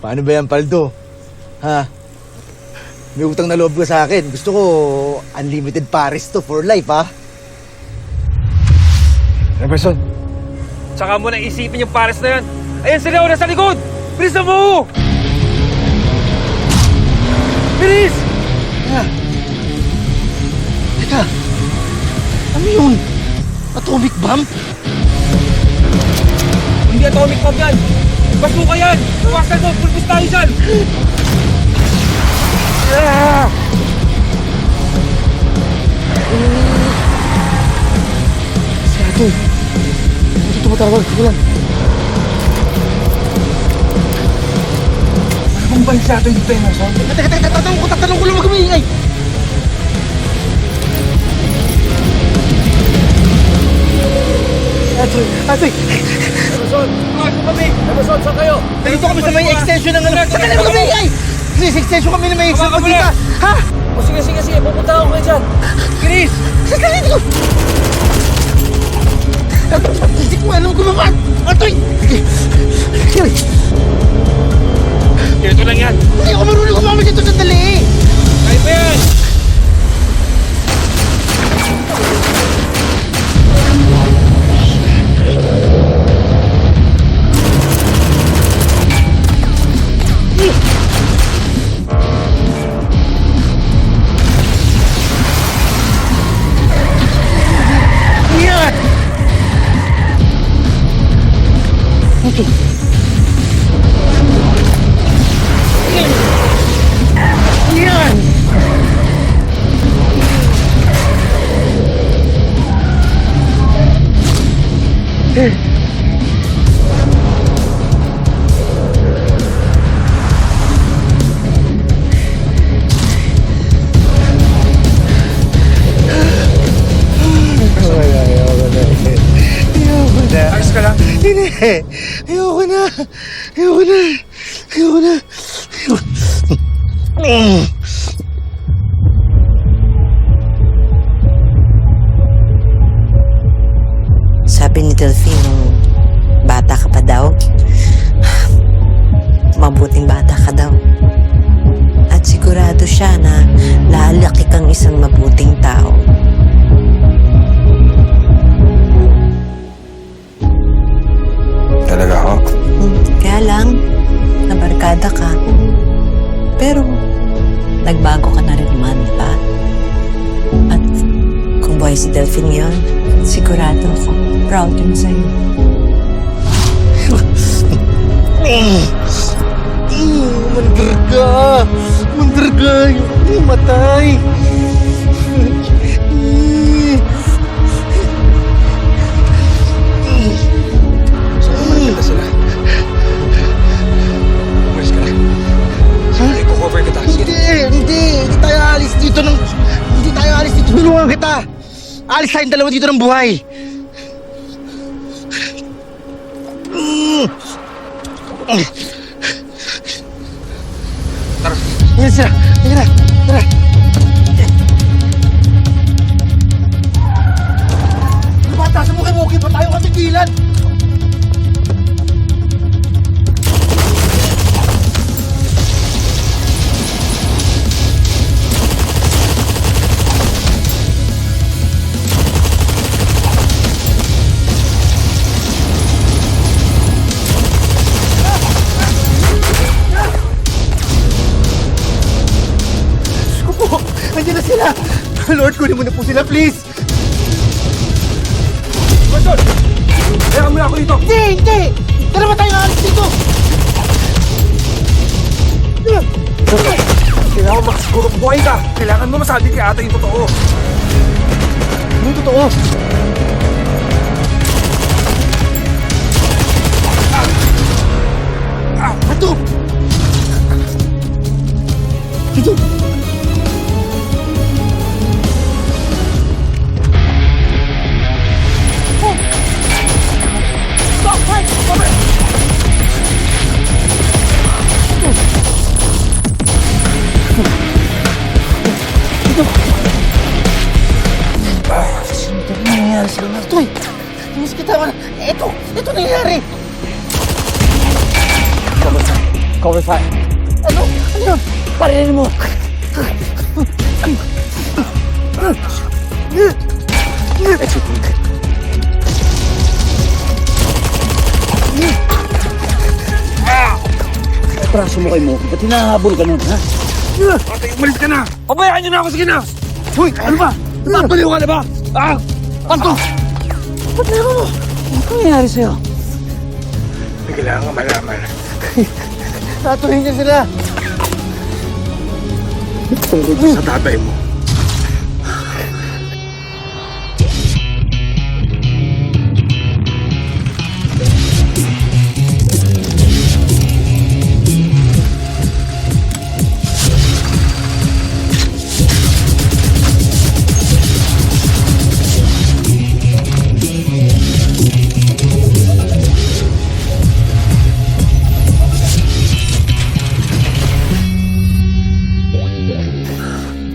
Paano ba yan, Paldo? Ha? May utang na loob ka sa akin. Gusto ko unlimited Paris to for life, ha? Emerson, tsaka mo na isipin yung pares na yan. Ayan sila, nasa likod! Bilis na mo! Bilis! Teka, ano yun? Atomic bomb? Hindi atomic bomb yan! Basuka yan! Iwasan mo! Pulpus tayo dyan! Si Atoy. Ito tumatawag. Ito lang. Ano bang balik sa atin dito, Emerson? Teka. Tatanong ko lang mag-umiingay. Atoy. Emerson! Tumagal mo kami! Emerson, saan kayo? Dito kami sa may extension ng ano. Saka na mag-umiingay! Please, extension kami na may extension. Hawakan mo na! Ha? O sige, pupunta ako kayo dyan! Bilis! Sandali, dito! Hindi ko alam kung naman! Atoy! Sige. Ganito lang yan! Hindi ako marunong kumamit dito sandali! Kaya pa yan! Yan! Ito. Yan! Ayos ka lang? Hindi! Ayoko na! Sabi ni Delphine, nung bata ka pa daw, mabuting bata ka daw. At sigurado siya na lalaki kang isang mabuting tao. Talaga ako? Kaya lang, nabarkada ka. Pero, nagbago ka na rin naman, di ba? At kung buhay si Delphine ngayon, sigurado ako, proud yun sa'yo. Mandarga! Yung matay! Maganda sila. Umalis ka na. Ha? Iko-cover kita. Hindi tayo alis dito ng... Hindi tayo alis dito. Tulungan kita! Alis tayong dalawa dito ng buhay! Tara. Yan sila! Tara! Bata, sa mukha-mukha pa tayo katigilan! Nandiyan na sila! Lord, kunin mo na po sila, please! Emerson! Kaya mo na ako dito! Hindi! Tara ba tayo alis dito? Kailangan makasiguro buhay ka! Kailangan mo masabi kay ate yung totoo! Ano yung totoo? Ito! Ito! cover fire. Ano? Ano yun? Parilin mo! Traso mo kay Moki. Ba't hinahabol ka nun, ha? Ate, umalis ka na! Pabayaan niyo na ako, sige na! Hoy, ano ba? Napaliw ka na ba? Ah! Panto! Ba't meron mo? Ano nangyayari sa'yo? May kailangan malaman. Tatuhin niya sila. Tungkol sa tatay mo.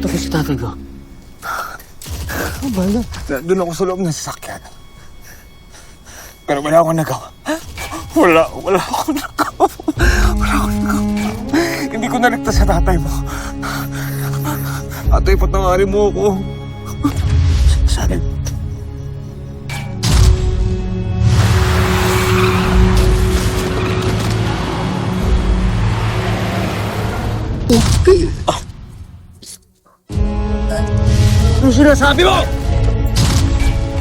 Tapos si tatay ko. Nandun ako sa loob ng sasakyan. Pero wala akong nagawa. Wala akong nagawa. Hindi ko naligtas sa tatay mo. Ate, patangarin mo ako. Sana. Ano sinasabi mo?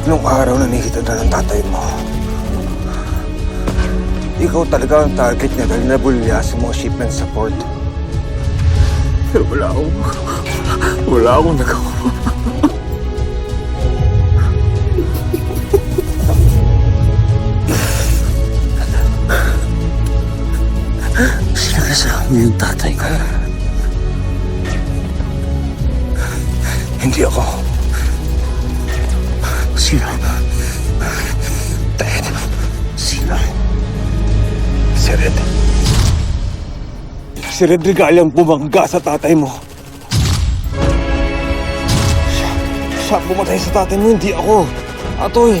Nung araw na nakita na ng tatay mo, ikaw talaga ang target niya dahil nabulya sa mga shipment sa port. Pero wala akong nagawa. Sinasama mo yung tatay ko. Hindi ako. Sino? Dad, Sino? si Red. Si Red Regalia ang bumangga sa tatay mo. Siya ang pumatay sa tatay mo, hindi ako. Atoy,